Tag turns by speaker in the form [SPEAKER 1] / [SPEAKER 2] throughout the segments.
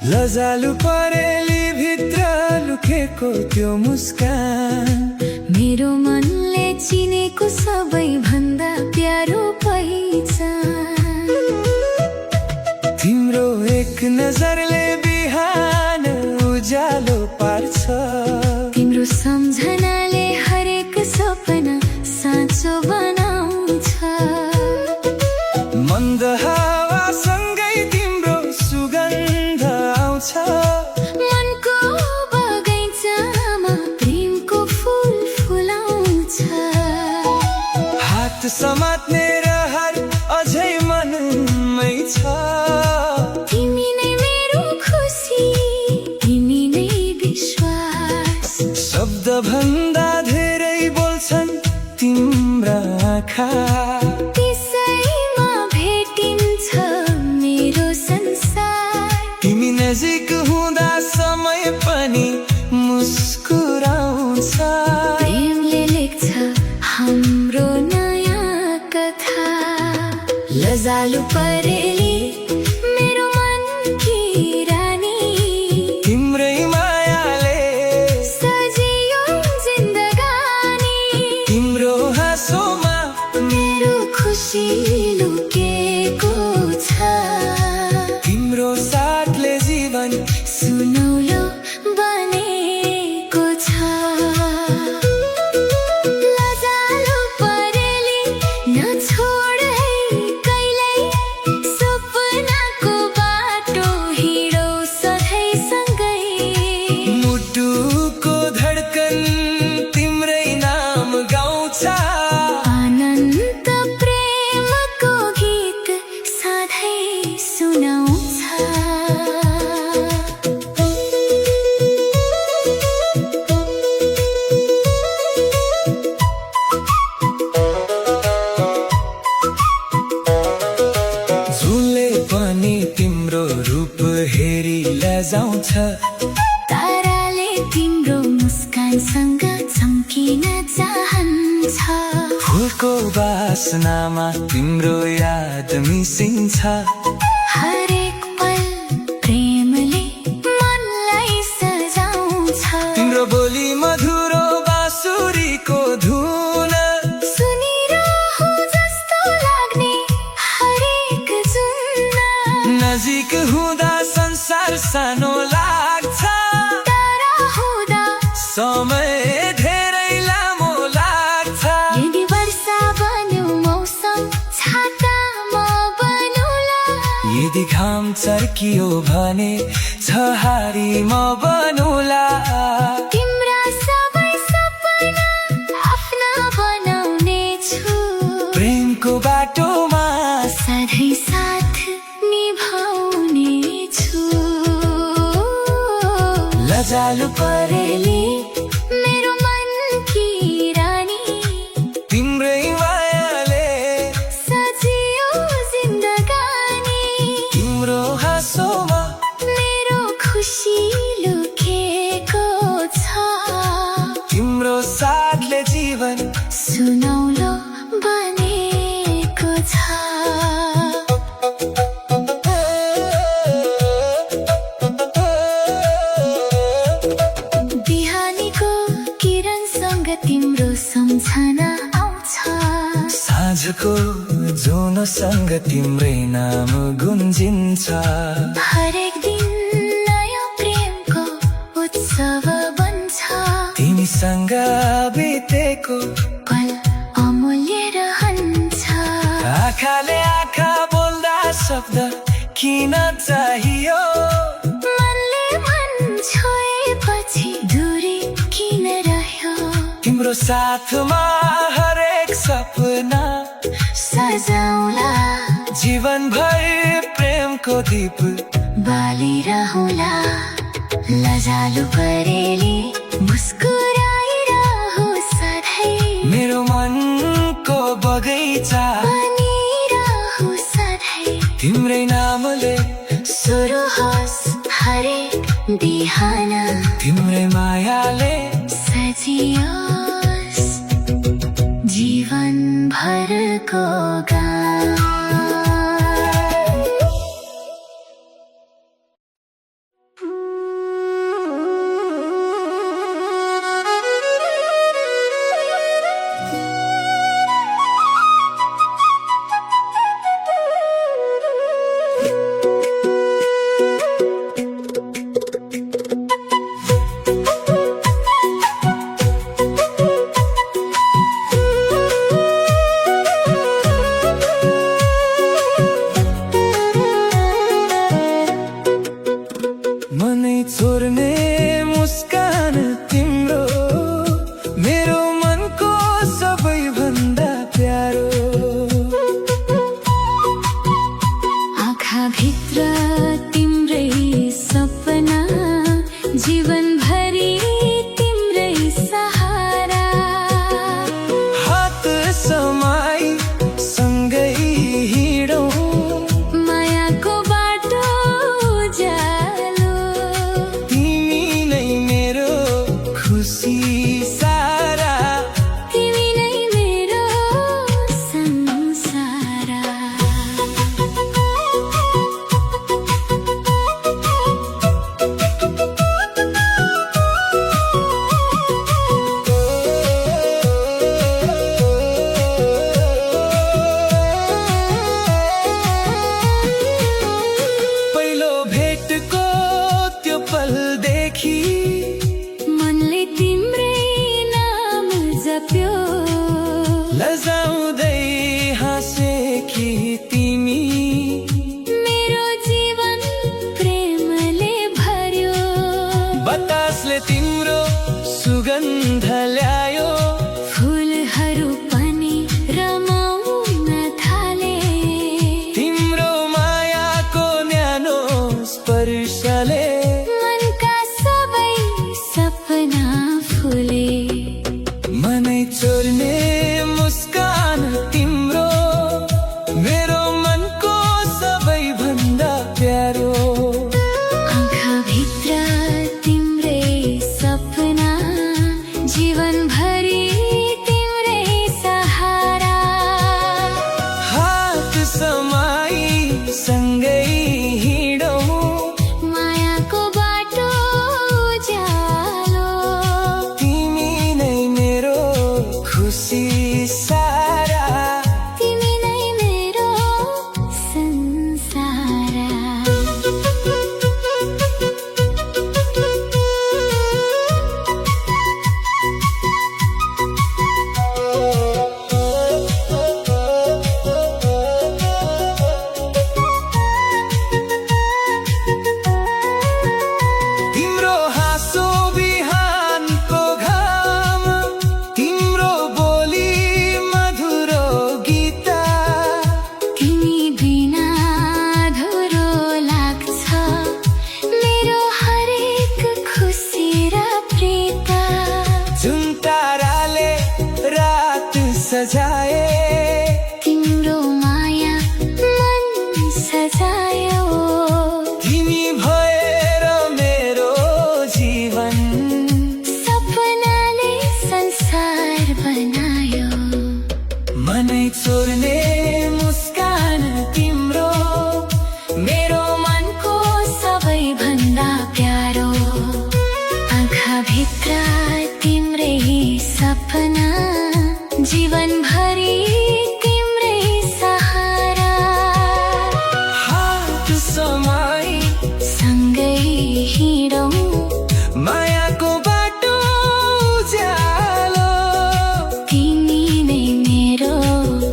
[SPEAKER 1] लजालु परेली भित्र लुकेको त्यो मुस्कान
[SPEAKER 2] मेरो मनले चिनेको सबैभन्दा प्यारो पहिचान।
[SPEAKER 1] तिम्रो एक नजरले बिहान उज्यालो पार्छ,
[SPEAKER 2] तिम्रो सम्झनाले हरेक सपना साँचो बनाउँछ।
[SPEAKER 1] मन्द हावासँगै तिम्रो सुगन्ध आउँछ,
[SPEAKER 2] मनको बगैँचामा प्रेमको फुल फुलाउँछ।
[SPEAKER 1] हात समात्ने रहर अझै मनमै छ,
[SPEAKER 2] तिमी नै मेरो खुसी, तिमी नै विश्वास।
[SPEAKER 1] शब्द भन्दा धेरै बोल्छन् तिम्रा आँखा,
[SPEAKER 2] त्यसैमा भेटिन्छ मेरो संसार।
[SPEAKER 1] तिमी नजिक हुँदा समय पनि मुस्कुराउँछ।
[SPEAKER 2] प्रेमले लेख्छ हाम्रो नयाँ कथा। लजालु परेली मेरो मनकी रानी,
[SPEAKER 1] तिम्रै मायाले
[SPEAKER 2] सजियो जिन्दगानी।
[SPEAKER 1] तिम्रो हाँसोमा
[SPEAKER 2] मेरो खुसी लुकेको छ,
[SPEAKER 1] तिम्रो साथले जीवन
[SPEAKER 2] सुनौलो बनेको छ। लजालु परेली नछोड है कहिल्यै, सपनाको बाटो हिँडौ सधैँ सँगै।
[SPEAKER 1] मुटुको धड्कन तिम्रै नाम गाउँछ,
[SPEAKER 2] अनन्त प्रेमको गीत सधैँ सुनाउँछ।
[SPEAKER 1] झुले पनि तिम्रो रूप हेरी लजाउँछ,
[SPEAKER 2] ताराले तिम्रो मुस्कानसँग चम्किन चाहन्छ।
[SPEAKER 1] फुलको बासनामा तिम्रो याद मिसिन्छ,
[SPEAKER 2] हरेक पल प्रेमले मनलाई सजाउँछ।
[SPEAKER 1] तिम्रो बोली मधुरो बाँसुरीको धुन,
[SPEAKER 2] सुनिरहु जस्तो लाग्ने हरेक जुन।
[SPEAKER 1] नजिक हुँदा संसार सानो लाग्छ,
[SPEAKER 2] टाढा हुँदा
[SPEAKER 1] समय धेरै लामो लाग्छ।
[SPEAKER 2] यदि वर्षा बन्यो मौसम, छाता म बनौला।
[SPEAKER 1] यदि घाम चर्कियो भने छहारी म बनौला।
[SPEAKER 2] तिम्रा सबै सपना आफ्ना बनाउने छु,
[SPEAKER 1] प्रेमको बाटोमा
[SPEAKER 2] सधैँ साथ निभाउने छु। लजालु परेली मेरो मनकी रानी,
[SPEAKER 1] तिम्रै मायाले
[SPEAKER 2] सजियो जिन्दगानी।
[SPEAKER 1] तिम्रो हाँसोमा
[SPEAKER 2] मेरो खुसी लुकेको छ,
[SPEAKER 1] तिम्रो साथले जीवन
[SPEAKER 2] सुनौलो बनेको छ। बिहानीको किरणसँग तिम्रो सम्झना आउँछ,
[SPEAKER 1] साँझको जोनसँग तिम्रै नाम गुन्जिन्छ।
[SPEAKER 2] हरेक दिन नयाँ प्रेमको उत्सव बन्छ।
[SPEAKER 1] तिमीसँग बितेको
[SPEAKER 2] पल अमूल्य रहन्छ।
[SPEAKER 1] आँखाले आँखा बोल्दा शब्द किन चाहियो,
[SPEAKER 2] मनले मन छोएपछि दूरी किन रह्यो।
[SPEAKER 1] तिम्रो साथमा हरेक सपना
[SPEAKER 2] सजाउला
[SPEAKER 1] जीवन भर प्रेम को दीप
[SPEAKER 2] बालिरहँला लजालु परेली मुस्कुराइरहु सधैँ
[SPEAKER 1] मेरो मनको बगैँचा
[SPEAKER 2] बनिरहु सधैँ
[SPEAKER 1] तिम्रै नामले
[SPEAKER 2] सुरु होस् हरेक बिहान
[SPEAKER 1] तिम्रै मायाले
[SPEAKER 2] सजियोस् जीवन भरको गान।
[SPEAKER 1] मनै छोड्ने मुस्कान तिम्रो मेरो मनको सबैभन्दा प्यारो
[SPEAKER 2] आँखाभित्र तिम्रै सपना जीवनभरि तिम्रै सहारा
[SPEAKER 1] हात समाई सँगै हिँडौँ
[SPEAKER 2] मायाको बाटो जालो
[SPEAKER 1] तिमी नै मेरो खुसी सारा
[SPEAKER 2] तिमी नै मेरो संसारा।
[SPEAKER 1] पहिलो भेटको त्यो पलदेखि
[SPEAKER 2] मनले तिम्रै नाम जप्यो
[SPEAKER 1] लजाउँदै हाँसेकी तिमी
[SPEAKER 2] मेरो जीवन प्रेमले भर्यो
[SPEAKER 1] बतासले तिम्रो सुगन्ध ल्यायो
[SPEAKER 2] फुलहरू पनि रमाउन थाले
[SPEAKER 1] तिम्रो मायाको न्यानो स्पर्शले
[SPEAKER 2] मनका सबै सपना फुले
[SPEAKER 1] मनै चोर्ने मुस्कान तिम्रो मेरो मनको सबैभन्दा प्यारो
[SPEAKER 2] आँखाभित्र तिम्रै सपना जीवनभरि तिम्रै सहारा
[SPEAKER 1] हात समाई सँगै हिँडौँ
[SPEAKER 2] मायाको बाटो जालो
[SPEAKER 1] तिमी नै मेरो खुसी सारा
[SPEAKER 2] तिमी नै मेरो संसारा।
[SPEAKER 1] तिम्रो हाँसो बिहानको घाम तिम्रो बोली मधुरो गीत
[SPEAKER 2] तिमी बिना अधुरो लाग्छ मेरो हरेक खुसी र प्रीत
[SPEAKER 1] जुन ताराले रात सजाए
[SPEAKER 2] तिम्रो माया मन सजायो
[SPEAKER 1] तिमी भएर मेरो जीवन
[SPEAKER 2] सपनाले संसार बनायो
[SPEAKER 1] मनै चोर्ने मुस्कान तिम्रो
[SPEAKER 2] मेरो मनको सबैभन्दा प्यारो आँखाभित्र तिम्रै सपना जीवनभरि तिम्रै सहारा
[SPEAKER 1] हात समाई
[SPEAKER 2] सँगै हिँडौँ
[SPEAKER 1] मायाको बाटो जालो
[SPEAKER 2] तिमी नै मेरो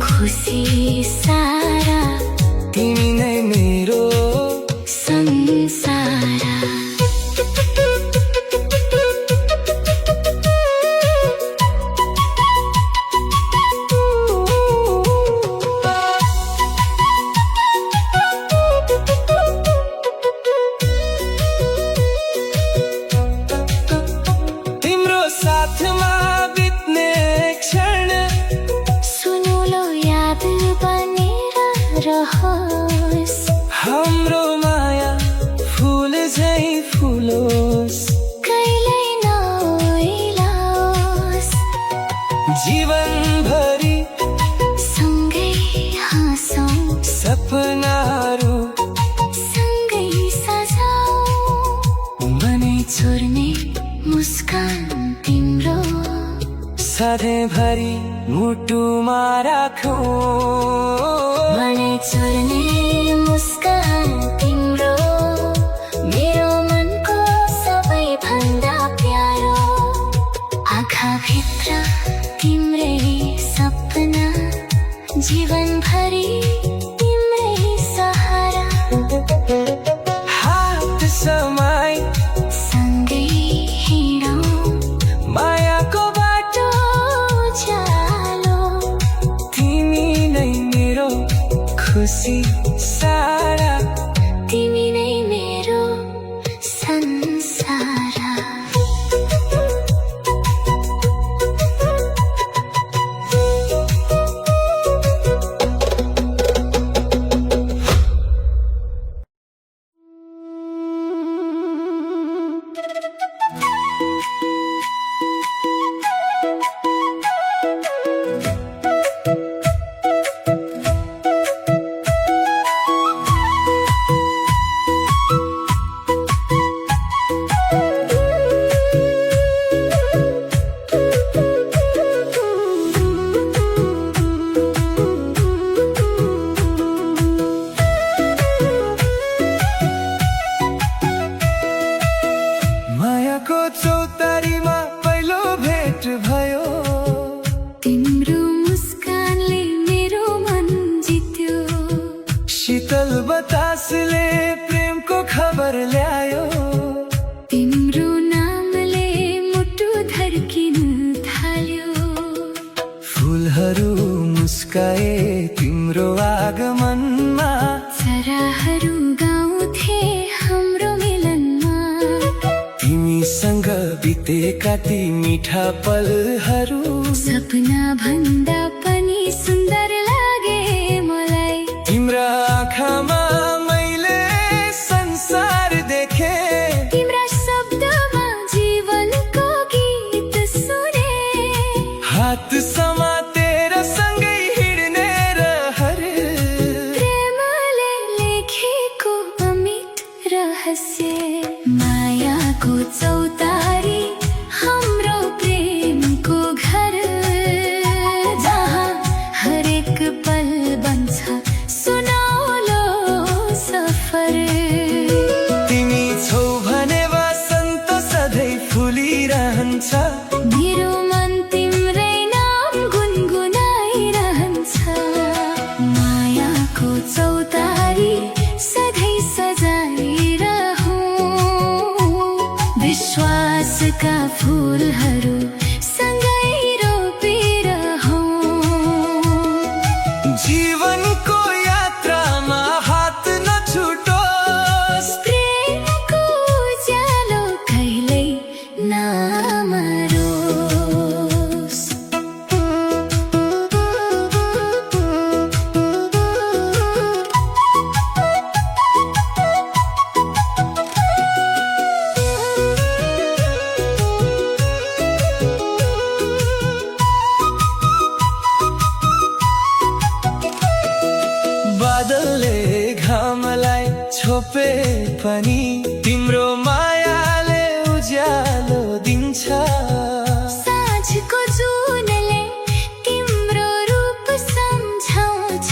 [SPEAKER 2] खुसी सारा
[SPEAKER 1] तिमी नै मेरो
[SPEAKER 2] संसारा। रहोस्।
[SPEAKER 1] हाम्रो माया फूल झै फुलोस्,
[SPEAKER 2] कहिल्यै नओइलाओस्।
[SPEAKER 1] जीवनभरि
[SPEAKER 2] सँगै हाँसौँ,
[SPEAKER 1] सपनाहरू
[SPEAKER 2] सँगै सजाऊ। मनै चोर्ने मुस्कान तिम्रो,
[SPEAKER 1] सधैँभरि मुटुमा राखौँ।
[SPEAKER 2] मनै चोर्ने मुस्कान तिम्रो, मेरो मनको सबैभन्दा प्यारो। आँखाभित्र तिम्रै सपना, जीवनभरि तिम्रै सहारा।
[SPEAKER 1] हात समाई
[SPEAKER 2] सँगै हिँडौँ,
[SPEAKER 1] मायाको बाटो
[SPEAKER 2] उज्यालो।
[SPEAKER 1] तिमी नै मेरो खुसी सारा,
[SPEAKER 2] तिमी नै मेरो संसार।
[SPEAKER 1] मायाको चौतारीमा पहिलो भेट भयो।
[SPEAKER 2] तिम्रो मुस्कानले मेरो मन जित्यो।
[SPEAKER 1] शीतल बतासले प्रेमको खबर ल्यायो।
[SPEAKER 2] तिम्रो नामले मुटु धड्किन थाल्यो।
[SPEAKER 1] फुलहरू मुस्काए तिम्रो आगमनमा,
[SPEAKER 2] चराहरू गाउँथे हाम्रो मिलनमा।
[SPEAKER 1] तिमीसँग बितेका ती मिठा पलहरू
[SPEAKER 2] सपना भन्दा पनि सुन्दर लागे मलाई।
[SPEAKER 1] तिम्रा आँखामा मैले संसार देखे।
[SPEAKER 2] तिम्रा शब्दमा जीवनको गीत सुने।
[SPEAKER 1] हात समातेर सँगै हिँड्ने रहर,
[SPEAKER 2] प्रेमले लेखेको अमिट रहस्य। मायाको चौतारी हाम्रो प्रेमको घर, जहाँ हरेक पल बन्छ सुनौलो सफर।
[SPEAKER 1] तिमी छौ भने वसन्त सधैँ फुलिरहन्छ।
[SPEAKER 2] मेरो मन तिम्रै नाम गुनगुनाइरहन्छ। मायाको चौतारी सधैँ सजाइरहौँ, विश्वासका फुलहरू सँगै रोपिरहौँ।
[SPEAKER 1] जीवनको यात्रामा हात नछुटोस्,
[SPEAKER 2] प्रेमको उज्यालो कहिल्यै नमरोस्।
[SPEAKER 1] बादलले घामलाई छोपे पनि तिम्रो मायाले उज्यालो दिन्छ।
[SPEAKER 2] साँझको जुनले तिम्रो रूप सम्झाउँछ।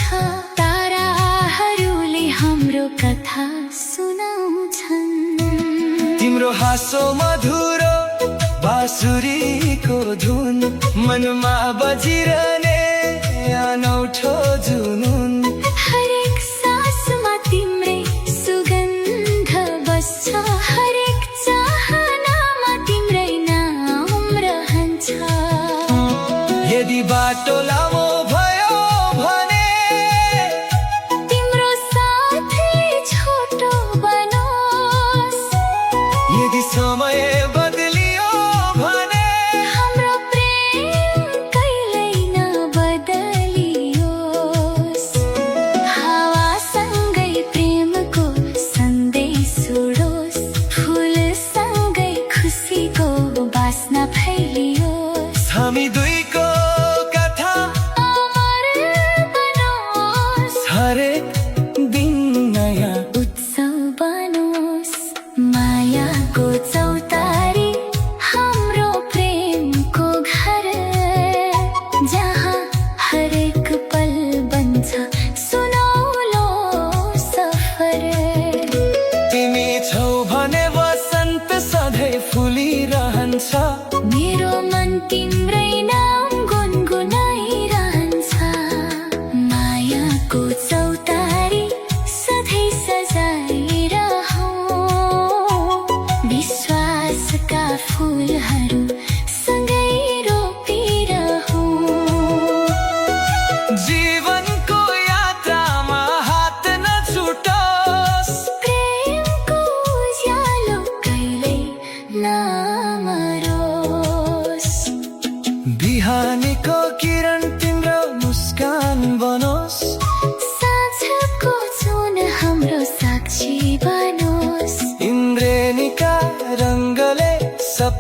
[SPEAKER 2] ताराहरूले हाम्रो कथा सुनाउँछन्।
[SPEAKER 1] तिम्रो हाँसो मधुरो बाँसुरीको धुन, मनमा बजिरहने अनौठो जुनुन।
[SPEAKER 2] हरेक सासमा तिम्रै सुगन्ध बस्छ। हरेक चाहनामा तिम्रै नाम रहन्छ।
[SPEAKER 1] यदि बाटो लामो भयो भने
[SPEAKER 2] तिम्रो साथले छोटो बनोस्।
[SPEAKER 1] यदि समय बदलियो भने
[SPEAKER 2] हाम्रो प्रेम कहिल्यै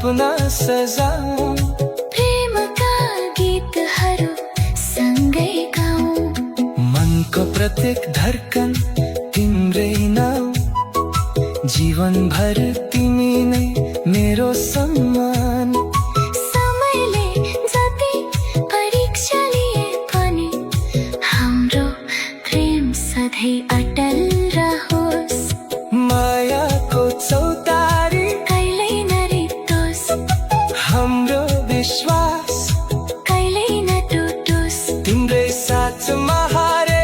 [SPEAKER 1] सपना सजाऊं,
[SPEAKER 2] प्रेमका गीतहरू सँगै गाऊं।
[SPEAKER 1] मनको प्रत्येक धड्कन तिम्रै नाम, जीवनभर तिमी नै मेरो सम्मान।
[SPEAKER 2] समयले जति परीक्षा लिए पनि हाम्रो प्रेम सधैँ अटल रहोस्।
[SPEAKER 1] मायाको चौतारी
[SPEAKER 2] कहिल्यै नरित्तोस्,
[SPEAKER 1] हाम्रो विश्वास
[SPEAKER 2] कहिल्यै नटुटोस्।
[SPEAKER 1] तिम्रै साथमा हारे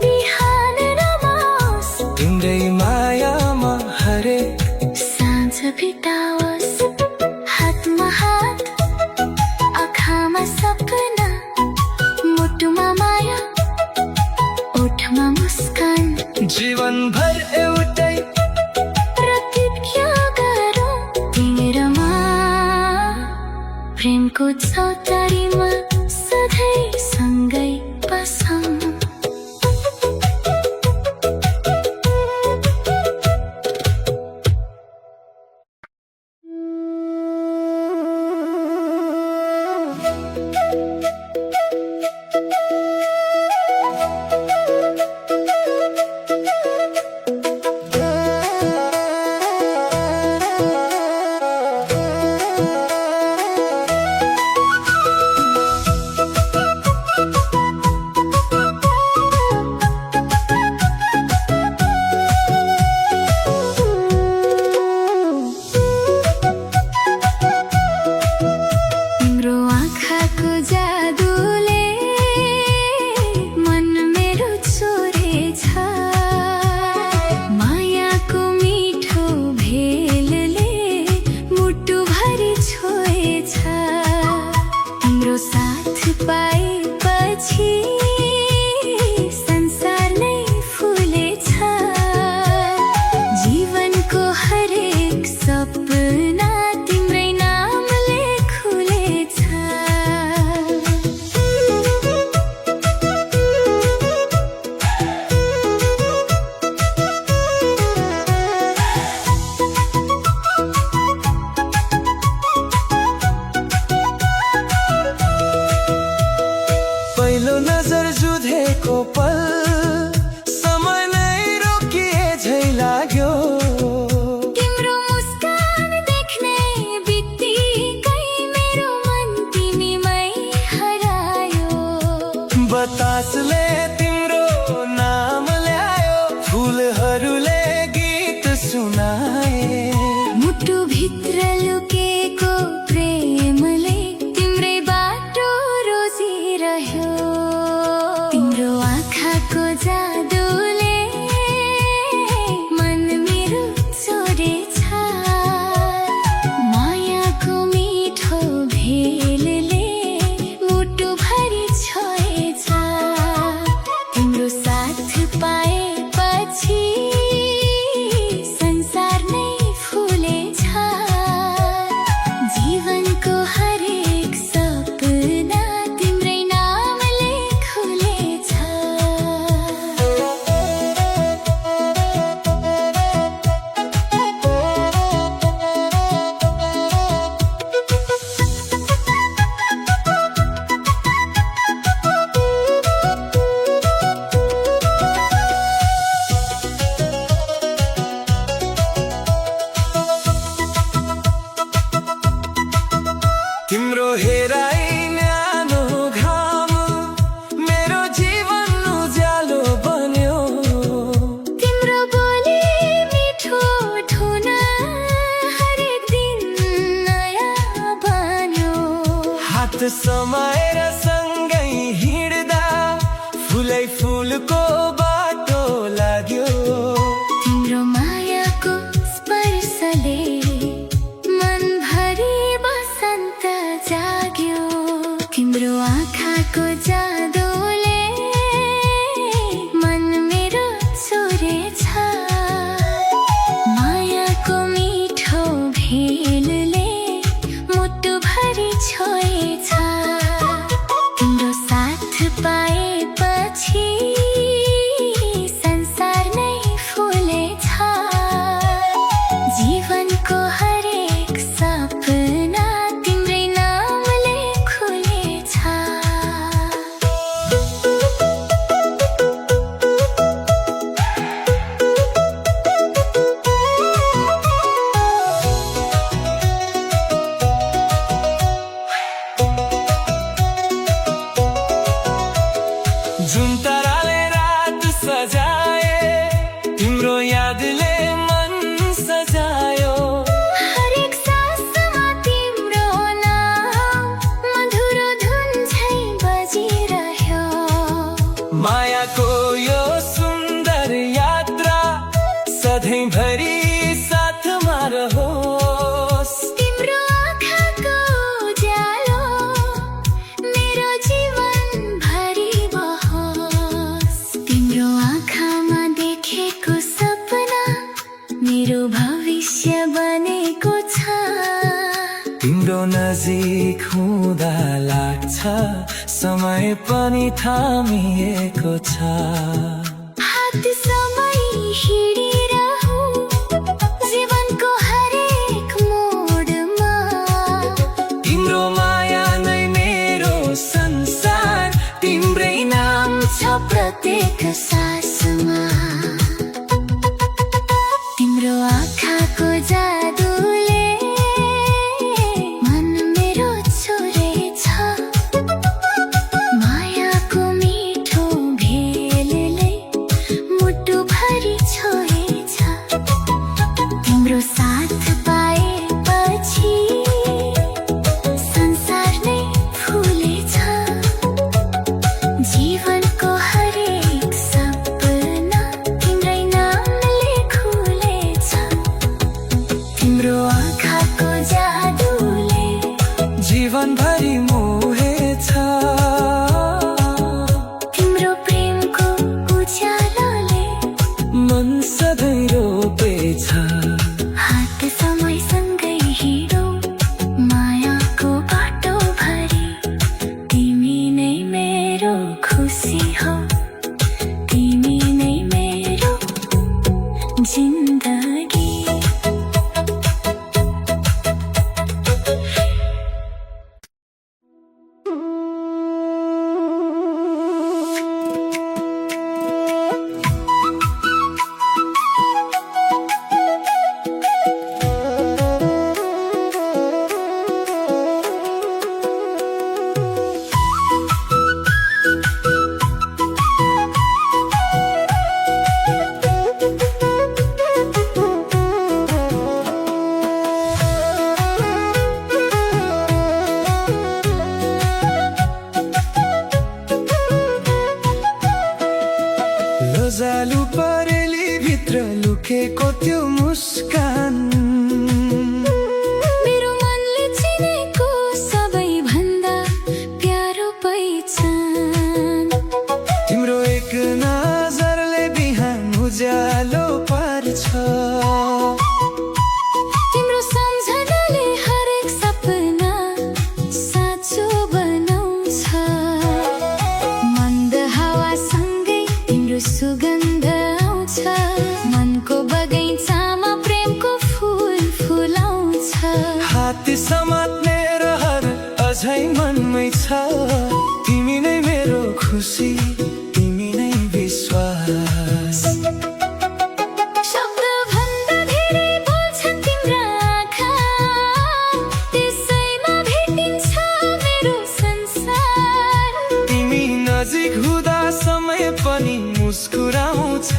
[SPEAKER 2] बिहान रमाओस्,
[SPEAKER 1] तिम्रै मायामा हरेक
[SPEAKER 2] साँझ बिताओस्। हातमा हात, आँखामा सपना, मुटुमा माया, ओठमा मुस्कान।
[SPEAKER 1] जीवनभर एउटै
[SPEAKER 2] प्रतिज्ञा गरौँ तिम्रोमा, प्रेमको चौतारीमा सधैँ सँगै बसौँ। तिम्रो आँखाको जादुले मन मेरो चोरेछ, मायाको मिठो भेलले मुटुभरि छोएछ। तिम्रो साथ पाएपछि संसार नै फुलेछ, जीवनको हरेक सपना तिम्रै नामले खुलेछ।
[SPEAKER 1] पहिलो नजर जुधेको पल, समय नै रोकिए झै लाग्यो।
[SPEAKER 2] तिम्रो मुस्कान देख्ने बित्तिकै मेरो मन तिमीमै हरायो।
[SPEAKER 1] बतासले तिम्रो नाम ल्यायो, फुलहरूले गीत सुनाए।
[SPEAKER 2] मुटुभित्र लुकेको प्रेमले तिम्रै बाटो रोजिरह्यो। तिम्रो आँखाको जादुले मन मेरो चोरेछ, मायाको मिठो भेलले मुटुभरि छोएछ। तिम्रो साथ पाएपछि संसार नै फुलेछ, जीवनको हरेक सपना तिम्रै नामले खुलेछ।
[SPEAKER 1] मायाको यो सुन्दर यात्रा सधैँभरि साथमा रहोस्।
[SPEAKER 2] तिम्रो आँखाको उज्यालो मेरो जीवन भरि बहोस्। तिम्रो आँखामा देखेको सपना मेरो भविष्य बनेको छ।
[SPEAKER 1] तिम्रो नजिक हुँदा लाग्छ समय पनि थामिएको छ।
[SPEAKER 2] हात समय हिँडिरहु जीवनको हरेक मोडमा।
[SPEAKER 1] तिम्रो माया नै मेरो संसार, तिम्रै नाम छ
[SPEAKER 2] प्रत्येक सासमा। तिम्रो आँखाको जादुले मन मेरो छोडेछ। मायाको मिठो भेलले मुटुभरि छोएछ। तिम्रो साथ पाएपछि संसार नै फुलेछ। जीवनको हरेक सपना तिम्रै नामले खुलेछ। तिम्रो आँखाको जादुले
[SPEAKER 1] जीवनभरि मोहेछ।
[SPEAKER 2] तिम्रो प्रेमको उज्यालोले
[SPEAKER 1] मन सधैँ रोपेछ।
[SPEAKER 2] हात समयसँगै हिँडौ मायाको बाटोभरि। तिमी नै मेरो खुसी हौ, तिमी नै मेरो जिन्दगी।
[SPEAKER 1] लजालु परेली भित्र लुकेको त्यो मुस्कान
[SPEAKER 2] मेरो मनले चिनेको सबैभन्दा प्यारो पहिचान।
[SPEAKER 1] तिम्रो एक नजरले बिहान उज्यालो पार्छ।
[SPEAKER 2] तिम्रो सम्झनाले हरेक सपना साँचो बनाउँछ। मन्द हावासँगै तिम्रो सुगन्ध आउँछ। मनको बगैँचामा प्रेमको फुल फुलाउँछ।
[SPEAKER 1] हात समात्ने रहर अझै मनमै छ। तिमी नै मेरो खुसी, तिमी नै विश्वास।
[SPEAKER 2] शब्दभन्दा धेरै बोल्छन् तिम्रा आँखा, त्यसैमा भेटिन्छ मेरो संसार।
[SPEAKER 1] तिमी नजिक हुँदा समय पनि मुस्कुराउँछ।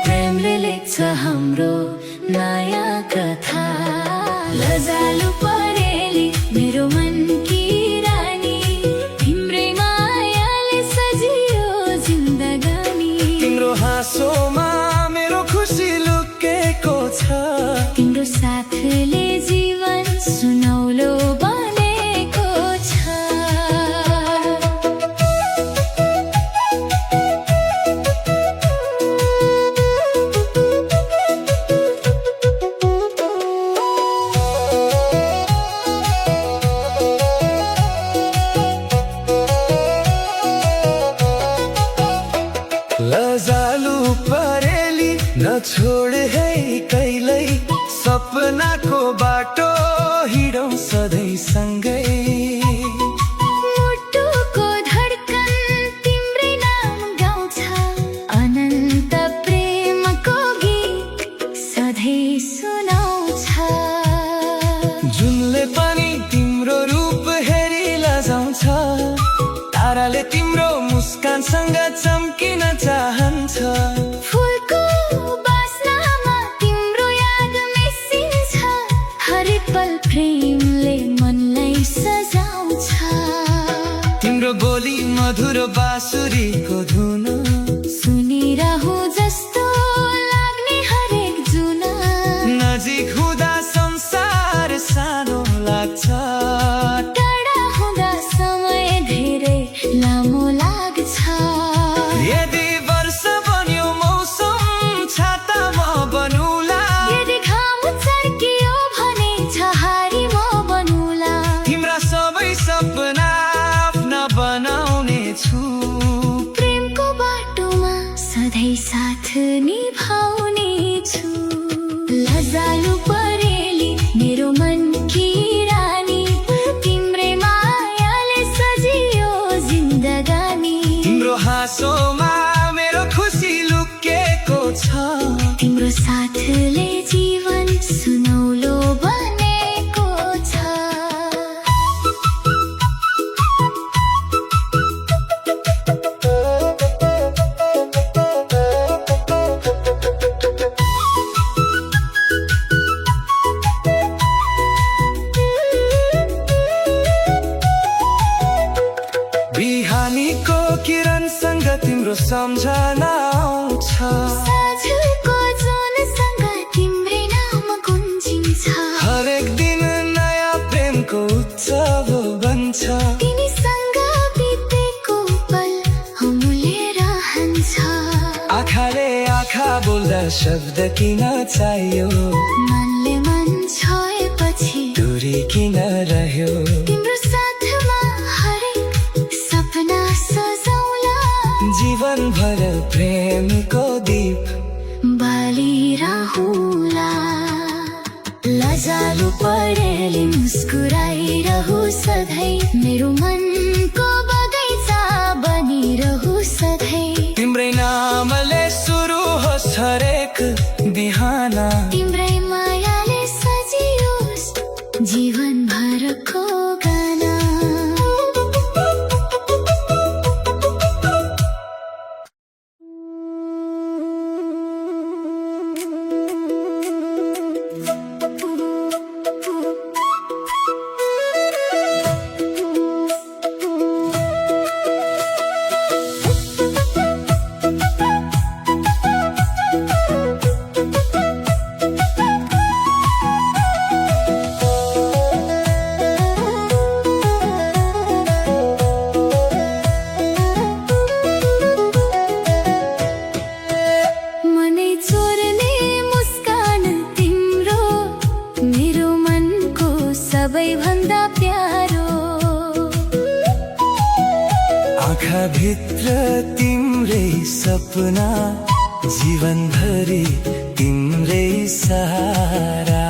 [SPEAKER 2] प्रेमले लेख्छ हाम्रो नयाँ कथा। लजालु परेली मेरो मनकी रानी, तिम्रै मायाले सजियो जिन्दगानी।
[SPEAKER 1] तिम्रो हाँसोमा मेरो खुसी लुकेको छ।
[SPEAKER 2] तिम्रो साथले जीवन सुनौलो बनेको छ।
[SPEAKER 1] लजालु परेली नछोड है कहिल्यै, सपनाको बाटो हिँडौँ सधैँ सँगै।
[SPEAKER 2] मुटुको धड्कन तिम्रै नाम गाउँछ। अनन्त प्रेमको गीत सधैँ सुनाउँछ।
[SPEAKER 1] जुनले पनि तिम्रो रूप हेरी लजाउँछ। ताराले तिम्रो मुस्कानसँग चम्किन चाहन्छ।
[SPEAKER 2] फुलको बास्नामा तिम्रो याद मिसिन्छ। हरेक पल प्रेमले मनलाई साथले जीवन सुनौलो बनेको छ।
[SPEAKER 1] बिहानीको किरणसँग तिम्रो सम्झना आउँछ।
[SPEAKER 2] साँझको जुनसँग तिम्रै नाम गुन्जिन्छ।
[SPEAKER 1] हरेक दिन नयाँ प्रेमको उत्सव बन्छ।
[SPEAKER 2] तिमीसँग बितेको पल अमूल्य रहन्छ।
[SPEAKER 1] आँखाले आँखा बोल्दा शब्द किन चाहियो,
[SPEAKER 2] मनले मन छोएपछि
[SPEAKER 1] दूरी किन रह्यो।
[SPEAKER 2] तिम्रो साथमा हरेक सपना सजाउला,
[SPEAKER 1] जीवन भर प्रेमको दीप
[SPEAKER 2] बालिरहुला। लजालु परेली मुस्कुराइरहु सधैँ, मेरो मनको बगैँचा बनिरहु सधैँ।
[SPEAKER 1] तिम्रै नामले सुरु होस् हरेक बिहाना,
[SPEAKER 2] तिम्रै मायाले सजियोस् जीवन भरको गाना। मनै चोर्ने मुस्कान तिम्रो, मेरो मनको सबैभन्दा प्यारो।
[SPEAKER 1] आँखा भित्र तिम्रै सपना, जीवनभरि तिम्रै सहारा।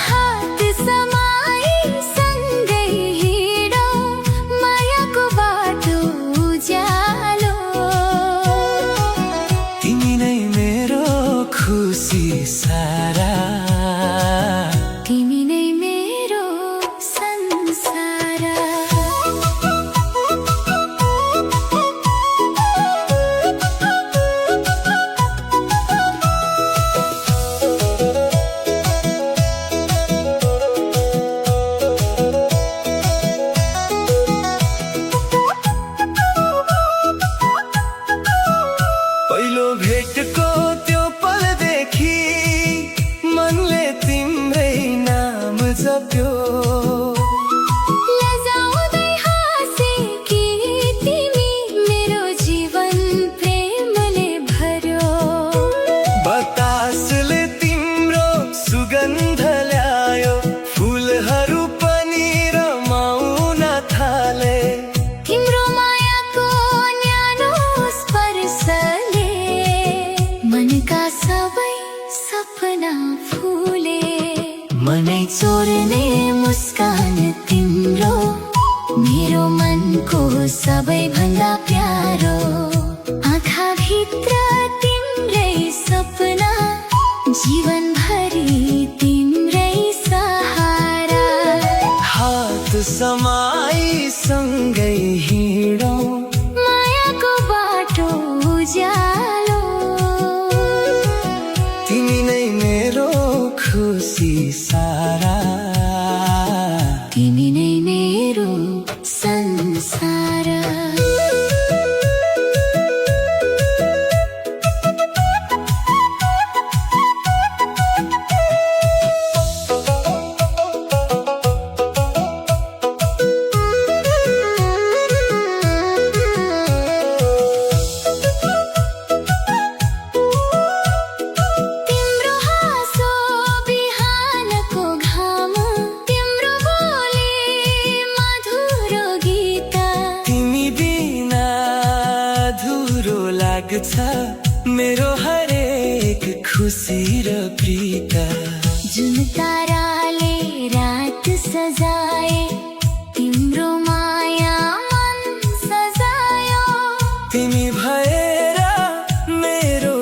[SPEAKER 2] हात समाई सँगै हिँडौँ, मायाको बाटो उज्यालो।
[SPEAKER 1] तिमी नै मेरो खुसी सारा,
[SPEAKER 2] तिमी नै मेरो संसार।
[SPEAKER 1] पहिलो भेटको त्यो पलदेखि मनले तिम्रै नाम जप्यो।
[SPEAKER 2] लजाउँदै हाँसेकी तिमी, मेरो जीवन प्रेमले भर्यो।
[SPEAKER 1] बतासले तिम्रो सुगन्ध ल्यायो, फुलहरू पनि रमाउन थाले।
[SPEAKER 2] तिम्रो मायाको न्यानो स्पर्शले मनका सबै सपना फुले। मनै चोर्ने मुस्कान तिम्रो, मेरो मनको सबैभन्दा प्यारो। आँखा भित्र तिम्रै सपना, जीवनभरि तिम्रै सहारा।
[SPEAKER 1] हात समाई सँगै हिँडौँ,
[SPEAKER 2] मायाको बाटो उज्यालो।
[SPEAKER 1] तिमी नै मेरो खुसी सारा,
[SPEAKER 2] तिमी नै मेरो संसार। तिम्रो हाँसो बिहानको घाम, तिम्रो बोली मधुरो गीत।
[SPEAKER 1] तिमी बिना अधुरो लाग्छ मेरो हरेक खुसी र प्रीत।
[SPEAKER 2] जुन ताराले रात सजाए, तिम्रो माया मन सजायो।
[SPEAKER 1] तिमी भएर मेरो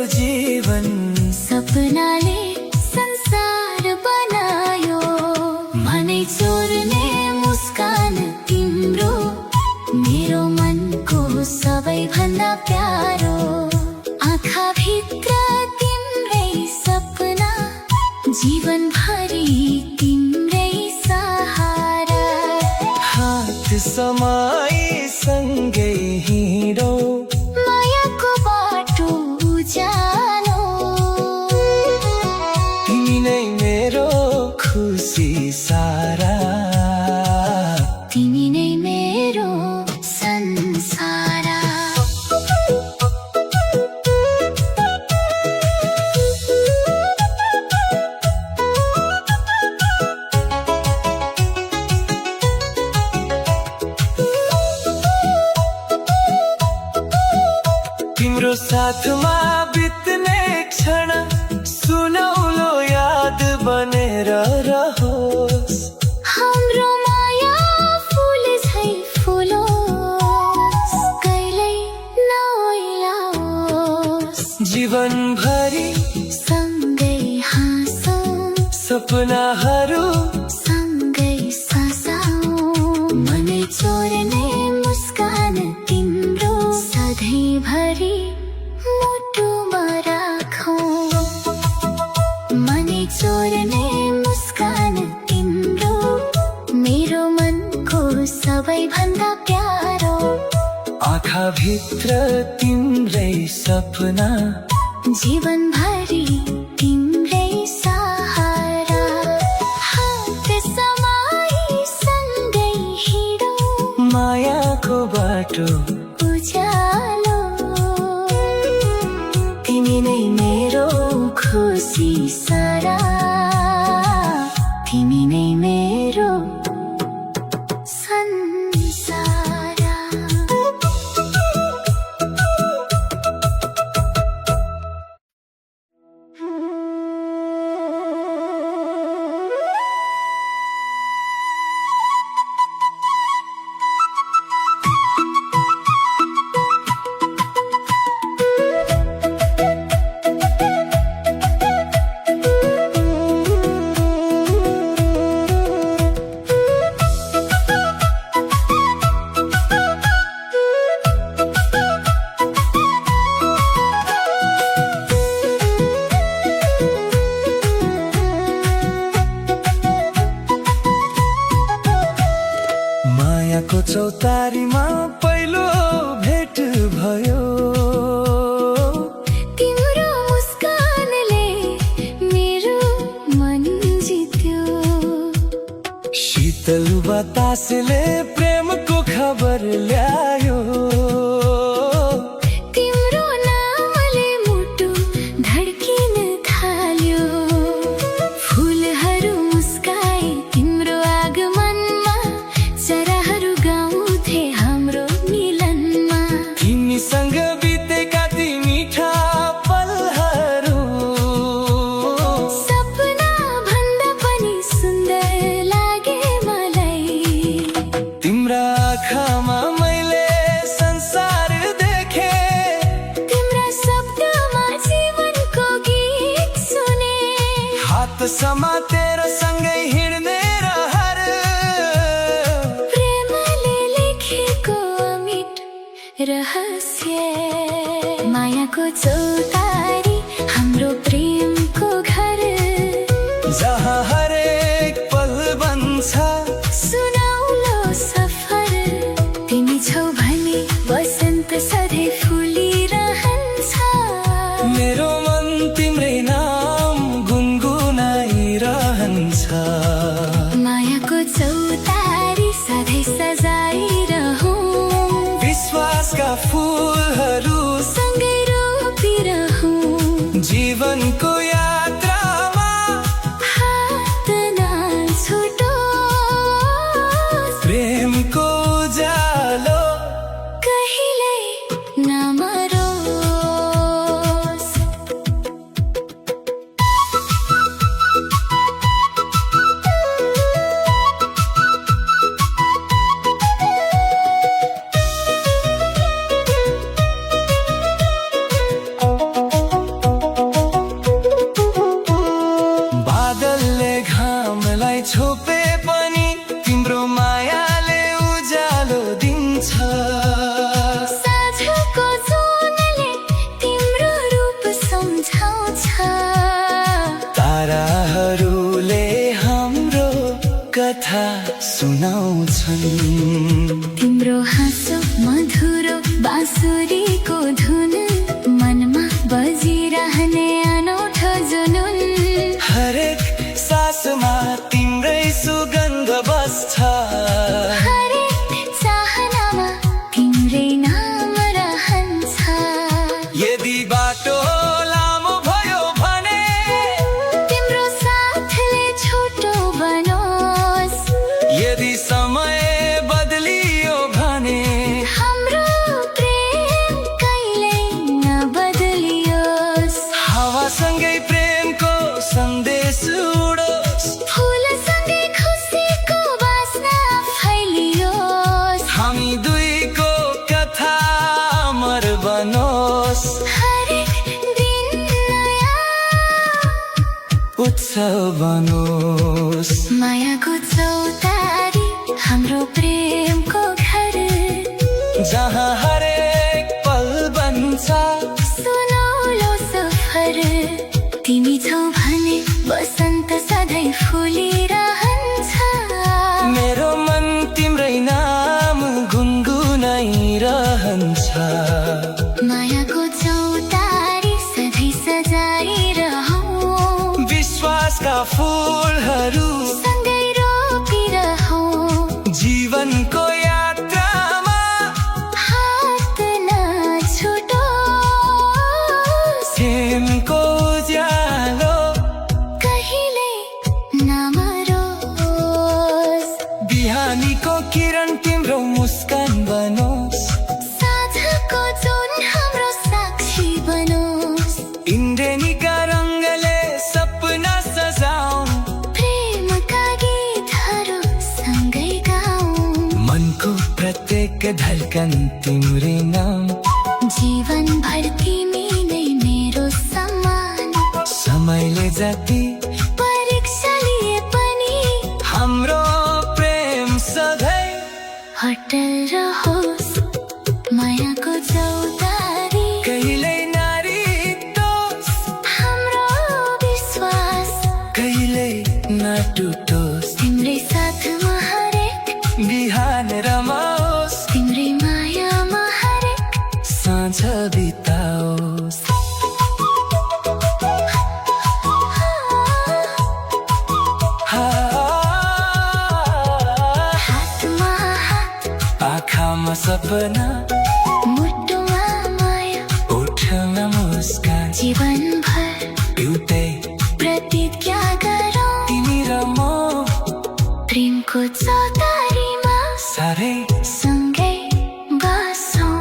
[SPEAKER 1] तिम्रो साथमा बित्ने क्षण सुनौलो याद बनेर रहोस्।
[SPEAKER 2] हाम्रो माया फुल झै फुलोस्, कहिल्यै नओइलाओस्।
[SPEAKER 1] जीवनभरि
[SPEAKER 2] सँगै हाँसौँ,
[SPEAKER 1] सपनाहरू
[SPEAKER 2] सँगै सजाऊँ। मनै चोर्ने मुस्कान तिम्रो सधैँभरि मुटुमा राखौँ। मनै चोर्ने मुस्कान तिम्रो मेरो मनको सबैभन्दा प्यारो।
[SPEAKER 1] आँखाभित्र तिम्रै सपना,
[SPEAKER 2] जीवनभरि तिम्रै सहारा। हात समाई सँगै हिँडौँ,
[SPEAKER 1] मायाको बाटो
[SPEAKER 2] उज्यालो। तिमी नै मेरो खुसी सारा, तिमी नै मेरो संसारा।
[SPEAKER 1] मायाको चौतारीमा पहिलो भेट भयो।
[SPEAKER 2] तिम्रो मुस्कानले मेरो मन जित्यो।
[SPEAKER 1] शीतल बतासले प्रेमको खबर ल्यायो।
[SPEAKER 2] तिम्रो नामले मुटु धड्किन थाल्यो। फुलहरू मुस्काए तिम्रो आगमनमा, चराहरू गाउँथे हाम्रो मिलनमा।
[SPEAKER 1] तिमीसँग बितेका ती मिठा पलहरू
[SPEAKER 2] सपना भन्दा पनि सुन्दर लागे मलाई।
[SPEAKER 1] तिम्रा आँखामा मैले संसार देखे।
[SPEAKER 2] तिम्रा शब्दमा जीवनको गीत सुने।
[SPEAKER 1] हात समातेर सँगै हिँड्ने रहर,
[SPEAKER 2] प्रेमले लेखेको अमिट रहस्य। मायाको चौतारी हाम्रो प्रेमको घर,
[SPEAKER 1] जहाँ हरेक पल बन्छ
[SPEAKER 2] सुनौलो सफर। तिमी छौ भने वसन्त सधैँ फुलिरहन्छ।
[SPEAKER 1] मेरो मन तिम्रै नाम गुनगुनाइरहन्छ।
[SPEAKER 2] मायाको चौतारी सधैँ सजाइरहौँ,
[SPEAKER 1] विश्वासका फुलहरू
[SPEAKER 2] सँगै रोपिरहौँ।
[SPEAKER 1] जीवनको यात्रामा
[SPEAKER 2] हात नछुटोस्,
[SPEAKER 1] प्रेमको उज्यालो
[SPEAKER 2] कहिल्यै नमरोस्।
[SPEAKER 1] उत्सव बनोस्।
[SPEAKER 2] मायाको चौतारी हाम्रो प्रेमको घर,
[SPEAKER 1] जहाँ हरेक पल बन्छ
[SPEAKER 2] सुनौलो सफर। तिमी छौ भने बसन्त सधैँ फुलिरहन्छ।
[SPEAKER 1] मेरो मन तिम्रै नाम गुनगुनाइरहन्छ।
[SPEAKER 2] मायाको चौतारी सधैँ सजाइरहौ,
[SPEAKER 1] विश्वासका फुलहरू
[SPEAKER 2] सँगै रोपिरहौ।
[SPEAKER 1] जीवनको यात्रामा
[SPEAKER 2] हात नछुटोस्,
[SPEAKER 1] प्रेमको उज्यालो
[SPEAKER 2] कहिल्यै नमरोस्।
[SPEAKER 1] बिहानीको किरण तिम्रो मुस्कान बनोस्।
[SPEAKER 2] साँझको जुन हाम्रो साक्षी बनोस्।
[SPEAKER 1] इन्द्रेणीका रङ्गले सपना सजाऊ।
[SPEAKER 2] प्रेमका गीतहरू सँगै गाउँ।
[SPEAKER 1] मनको प्रत्येक धड्कन तिम्रै नाम।
[SPEAKER 2] जीवनभर तिमी नै मेरो सम्मान।
[SPEAKER 1] समयले जति
[SPEAKER 2] परीक्षा लिए पनि
[SPEAKER 1] हाम्रो प्रेम सधैँ
[SPEAKER 2] अटल रहोस्। मायाको चौतारी
[SPEAKER 1] कहिल्यै नरित्तोस्।
[SPEAKER 2] हाम्रो विश्वास
[SPEAKER 1] कहिल्यै नटुटोस्।
[SPEAKER 2] तिम्रै साथमा हरेक
[SPEAKER 1] बिहान रमाओस्।
[SPEAKER 2] तिम्रै मायामा हरेक
[SPEAKER 1] साँझ बिताओस्।
[SPEAKER 2] हातमा हात,
[SPEAKER 1] आँखामा सपना,
[SPEAKER 2] मुटुमा माया,
[SPEAKER 1] ओठमा मुस्कान।
[SPEAKER 2] जीवनभर
[SPEAKER 1] एउटै
[SPEAKER 2] प्रतिज्ञा गरौँ।
[SPEAKER 1] तिमी र म
[SPEAKER 2] प्रेमको चौतारीमा
[SPEAKER 1] साह्रै
[SPEAKER 2] सँगै बसौँ।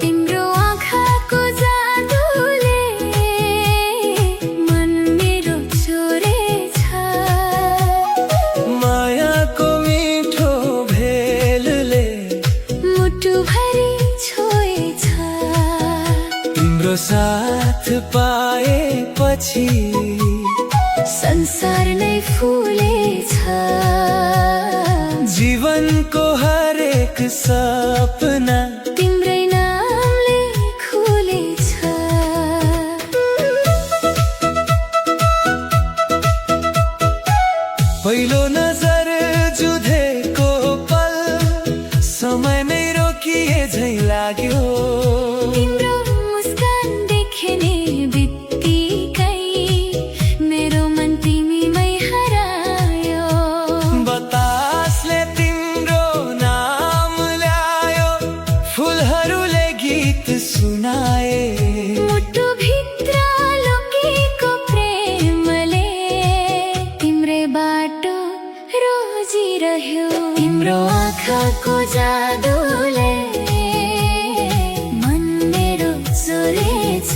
[SPEAKER 2] तिम्रो आँखाको जादुले मन मेरो चोरेछ।
[SPEAKER 1] मायाको मिठो भेलले
[SPEAKER 2] मुटुभरि छोएछ।
[SPEAKER 1] तिम्रो साथ पाएपछि
[SPEAKER 2] संसार नै फुलेछ।
[SPEAKER 1] जीवनको हरेक सपना
[SPEAKER 2] तिम्रै नामले खुलेछ।
[SPEAKER 1] पहिलो नजर जुधेको पल समय नै रोकिए झै लाग्यो।
[SPEAKER 2] तिम्रो मुस्कान देख्ने बित्तिकै मेरो मन तिमीमै हरायो।
[SPEAKER 1] बतासले तिम्रो नाम ल्यायो, फुलहरूले गीत सुनाए।
[SPEAKER 2] मुटुभित्र लुकेको प्रेमले तिम्रै बाटो रोजिरह्यो। तिम्रो आँखाको जादुले मन मेरो चोरेछ।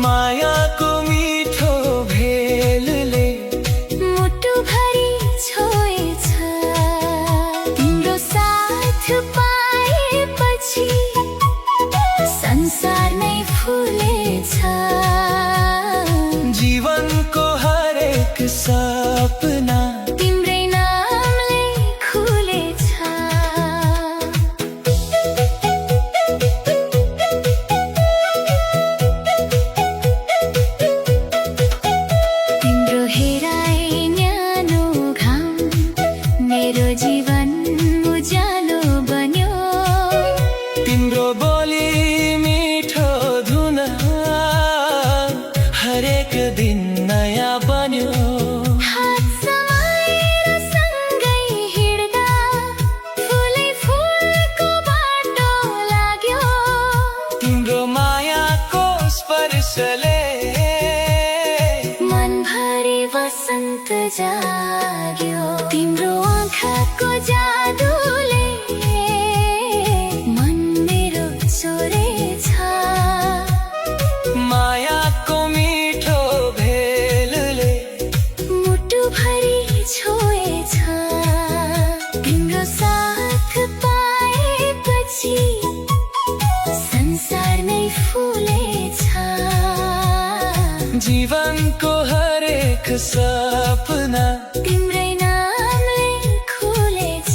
[SPEAKER 1] मायाको मिठो भेलले
[SPEAKER 2] मुटुभरि छोएछ। तिम्रो साथ पाएपछि संसार नै फुलेछ।
[SPEAKER 1] जीवनको हरेक सपना
[SPEAKER 2] तिम्रै नामले खुलेछ। जाग्यो तिम्रो आँखाको जादुले मन मेरो चोरेछ
[SPEAKER 1] मायाको मिठो भेलले
[SPEAKER 2] मुटुभरि छोएछ तिम्रो साथ पाएपछि संसार नै फुलेछ
[SPEAKER 1] जीवनको हरेक सपना
[SPEAKER 2] तिम्रै नामले खुलेछ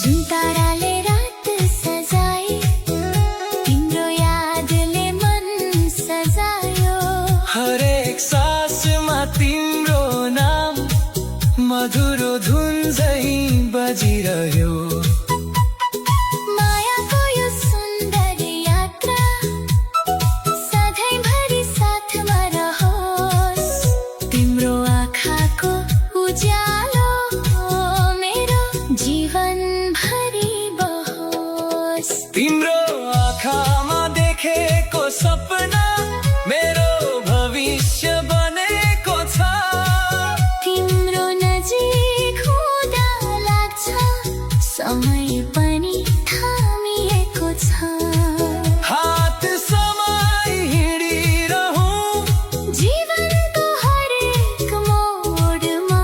[SPEAKER 2] जुन ताराले रात सजाए तिम्रो यादले मन सजायो
[SPEAKER 1] हरेक सासमा तिम्रो नाम मधुरो धुन झै बजिरह्यो
[SPEAKER 2] मायाको यो सुन्दर यात्रा सधैँभरि साथमा रहोस् तिम्रो आँखाको उज्यालो मेरो जीवनभरि बहोस्
[SPEAKER 1] तिम्रो आँखामा देखेको सपना मेरो भविष्य बनेको छ
[SPEAKER 2] तिम्रो नजिक हुँदा लाग्छ समय पनि थामिएको छ
[SPEAKER 1] हात समाई हिँडिरहँ
[SPEAKER 2] जीवनको हरेक मोडमा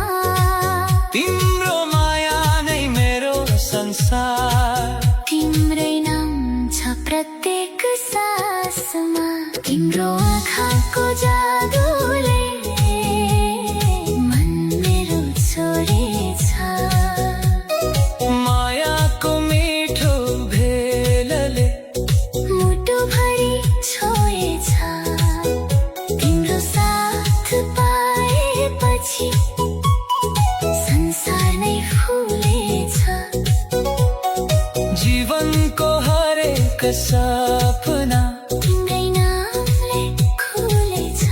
[SPEAKER 1] तिम्रो माया नै मेरो संसार
[SPEAKER 2] तिम्रै नाम छ प्रत्येक सासमा तिम्रो आँखाको जादुले मन मेरो छोडेछ
[SPEAKER 1] मायाको मिठो भेलले
[SPEAKER 2] मुटुभरि छोएछ तिम्रो साथ पाएपछि संसार नै फुलेछ
[SPEAKER 1] जीवनको हरेक सपना
[SPEAKER 2] तिम्रै नामले खुलेछ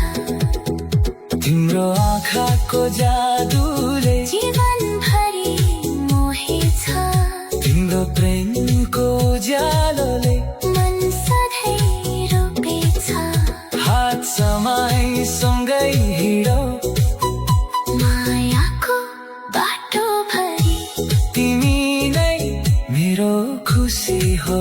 [SPEAKER 1] तिम्रो आँखाको जादुले
[SPEAKER 2] जीवनभरि मोहेछ
[SPEAKER 1] तिम्रो प्रेमको उज्यालोले
[SPEAKER 2] मन सधैँ रोपेछ
[SPEAKER 1] हात समाई सँगै हिँडौ
[SPEAKER 2] मायाको बाटोभरि
[SPEAKER 1] तिमी नै मेरो खुसी हौ